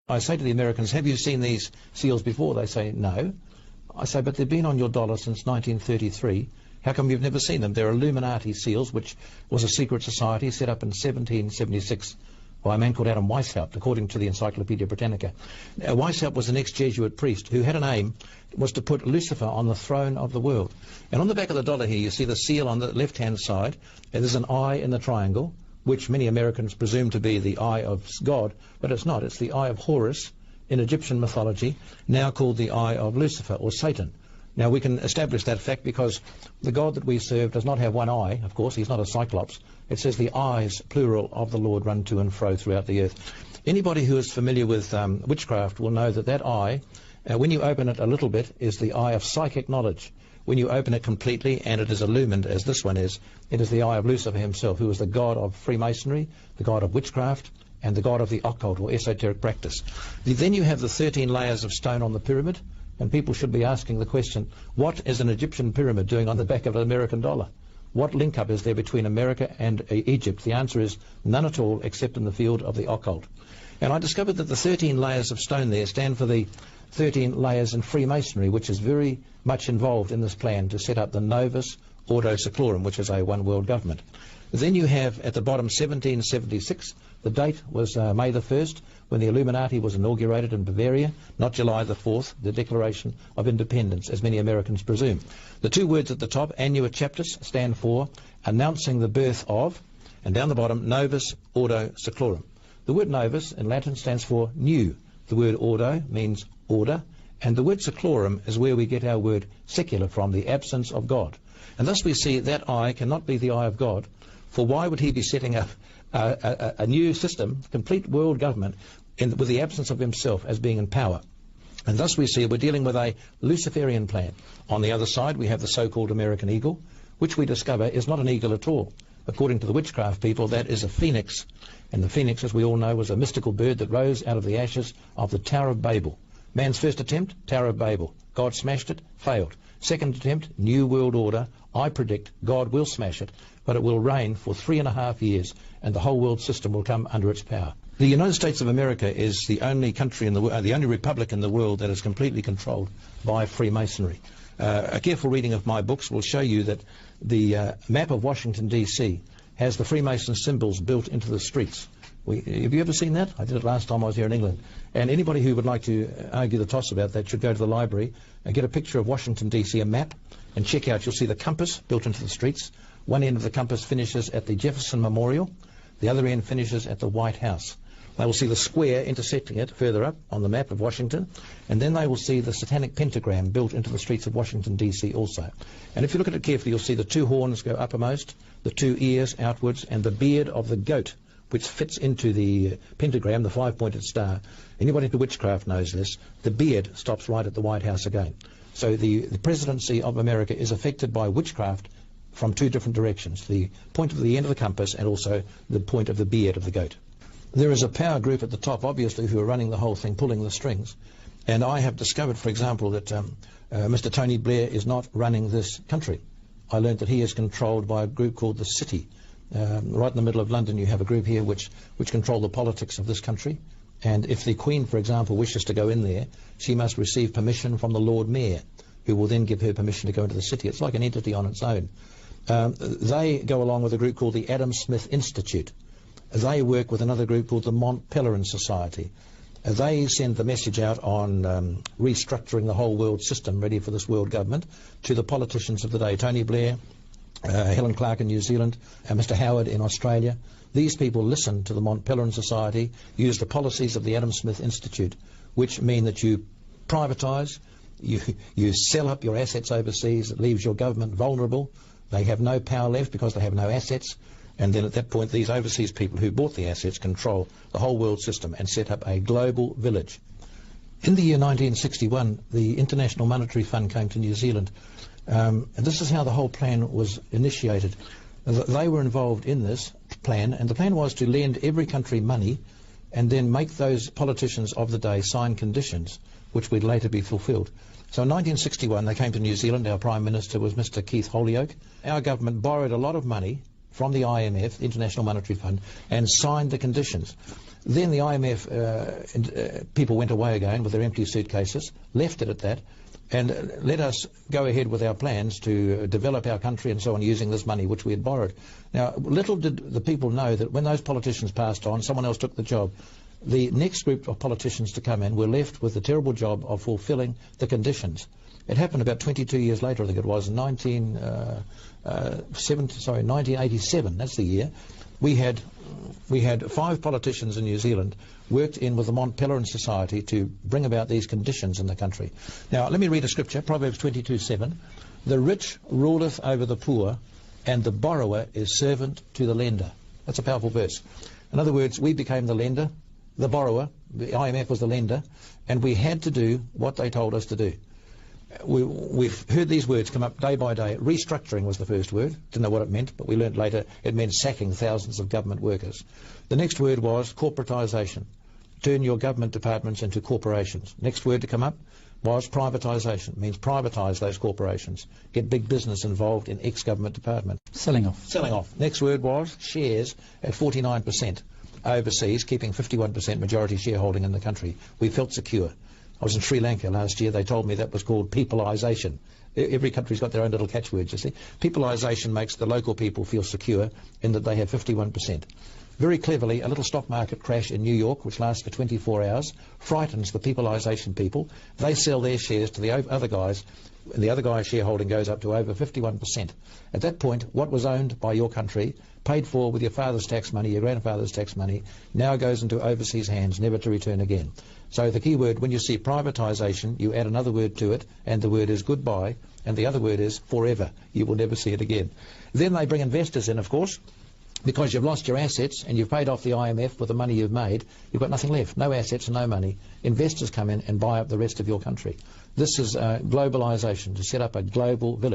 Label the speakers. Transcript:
Speaker 1: I say to the Americans, have you seen these seals before? They say, no. I say, but they've been on your dollar since 1933. How come you've never seen them? They're Illuminati seals, which was a secret society set up in 1776 by a man called Adam Weishaupt, according to the Encyclopedia Britannica. Weishaupt was an ex-Jesuit priest who had an aim, was to put Lucifer on the throne of the world. And on the back of the dollar here, you see the seal on the left-hand side, and there's an eye in the triangle, which many Americans presume to be the eye of God, but it's not. It's the eye of Horus in Egyptian mythology, now called the eye of Lucifer or Satan. Now we can establish that fact because the God that we serve does not have one eye, of course. He's not a cyclops. It says the eyes, plural, of the Lord run to and fro throughout the earth. Anybody who is familiar with witchcraft will know that that eye, when you open it a little bit, is the eye of psychic knowledge. When you open it completely and it is illumined, as this one is, it is the eye of Lucifer himself, who is the god of Freemasonry, the god of witchcraft, and the god of the occult or esoteric practice. Then you have the 13 layers of stone on the pyramid, and people should be asking the question, what is an Egyptian pyramid doing on the back of an American dollar? What link-up is there between America and Egypt? The answer is none at all, except in the field of the occult. And I discovered that the 13 layers of stone there stand for the 13 layers in Freemasonry, which is very much involved in this plan to set up the Novus Ordo Seclorum, which is a one-world government. Then you have at the bottom 1776. The date was May the 1st, when the Illuminati was inaugurated in Bavaria, not July the 4th, the Declaration of Independence, as many Americans presume. The two words at the top, Annua Chaptus, stand for announcing the birth of, and down the bottom, Novus Ordo Seclorum. The word novus in Latin stands for new. The word ordo means order, and the word seclorum is where we get our word secular from, the absence of God. And thus we see that eye cannot be the eye of God, for why would he be setting up a new system, complete world government, with the absence of himself as being in power? And thus we see we're dealing with a Luciferian plan. On the other side we have the so-called American eagle, which we discover is not an eagle at all. According to the witchcraft people, that is a phoenix. And the phoenix, as we all know, was a mystical bird that rose out of the ashes of the Tower of Babel. Man's first attempt, Tower of Babel. God smashed it, failed. Second attempt, New World Order. I predict God will smash it, but it will reign for 3.5 years, and the whole world system will come under its power. The United States of America is the only country in the the only republic in the world that is completely controlled by Freemasonry. A careful reading of my books will show you that the map of Washington, D.C. has the Freemason symbols built into the streets. Have you ever seen that? I did it last time I was here in England. And anybody who would like to argue the toss about that should go to the library and get a picture of Washington, D.C., a map, and check out. You'll see the compass built into the streets. One end of the compass finishes at the Jefferson Memorial. The other end finishes at the White House. They will see the square intersecting it further up on the map of Washington, and then they will see the satanic pentagram built into the streets of Washington, D.C. also. And if you look at it carefully, you'll see the two horns go uppermost, the two ears outwards, and the beard of the goat, which fits into the pentagram, the five-pointed star. Anybody into witchcraft knows this. The beard stops right at the White House again. So the presidency of America is affected by witchcraft from two different directions, the point of the end of the compass and also the point of the beard of the goat. There is a power group at the top, obviously, who are running the whole thing, pulling the strings. And I have discovered, for example, that Mr. Tony Blair is not running this country. I learned that he is controlled by a group called the City. Right in the middle of London you have a group here which control the politics of this country. And if the Queen, for example, wishes to go in there, she must receive permission from the Lord Mayor, who will then give her permission to go into the city. It's like an entity on its own. They go along with a group called the Adam Smith Institute. They work with another group called the Mont Pelerin Society. They send the message out on restructuring the whole world system ready for this world government to the politicians of the day. Tony Blair, Helen Clark in New Zealand, Mr. Howard in Australia. These people listen to the Mont Pelerin Society, use the policies of the Adam Smith Institute, which mean that you privatise, you sell up your assets overseas. It leaves your government vulnerable. They have no power left because they have no assets. And then at that point, these overseas people who bought the assets control the whole world system and set up a global village. In the year 1961, the International Monetary Fund came to New Zealand. And this is how the whole plan was initiated. They were involved in this plan, and the plan was to lend every country money and then make those politicians of the day sign conditions which would later be fulfilled. So in 1961, they came to New Zealand. Our Prime Minister was Mr. Keith Holyoake. Our government borrowed a lot of money from the IMF, International Monetary Fund, and signed the conditions. Then the IMF people went away again with their empty suitcases, left it at that, and let us go ahead with our plans to develop our country and so on using this money which we had borrowed. Now, little did the people know that when those politicians passed on, someone else took the job. The next group of politicians to come in were left with the terrible job of fulfilling the conditions. It happened about 22 years later, I think it was, in 1987, that's the year. We had 5 politicians in New Zealand worked in with the Mont Pelerin Society to bring about these conditions in the country. Now, let me read a scripture, Proverbs 22:7. The rich ruleth over the poor, and the borrower is servant to the lender. That's a powerful verse. In other words, we became the lender, the borrower, the IMF was the lender, and we had to do what they told us to do. We've heard these words come up day by day. Restructuring was the first word. Didn't know what it meant, but we learnt later it meant sacking thousands of government workers. The next word was corporatisation. Turn your government departments into corporations. Next word to come up was privatisation. It means privatise those corporations. Get big business involved in ex-government department.
Speaker 2: Selling off.
Speaker 1: Selling off. Next word was shares at 49% overseas, keeping 51% majority shareholding in the country. We felt secure. I was in Sri Lanka last year. They told me that was called peopleisation. Every country's got their own little catchwords, you see. Peopleisation makes the local people feel secure in that they have 51%. Very cleverly, a little stock market crash in New York, which lasts for 24 hours, frightens the peopleisation people. They sell their shares to the other guys, and the other guy's shareholding goes up to over 51%. At that point, what was owned by your country, paid for with your father's tax money, your grandfather's tax money, now goes into overseas hands, never to return again. So the key word, when you see privatisation, you add another word to it, and the word is goodbye, and the other word is forever. You will never see it again. Then they bring investors in, of course, because you've lost your assets and you've paid off the IMF with the money you've made. You've got nothing left, no assets and no money. Investors come in and buy up the rest of your country. This is globalisation, to set up a global village.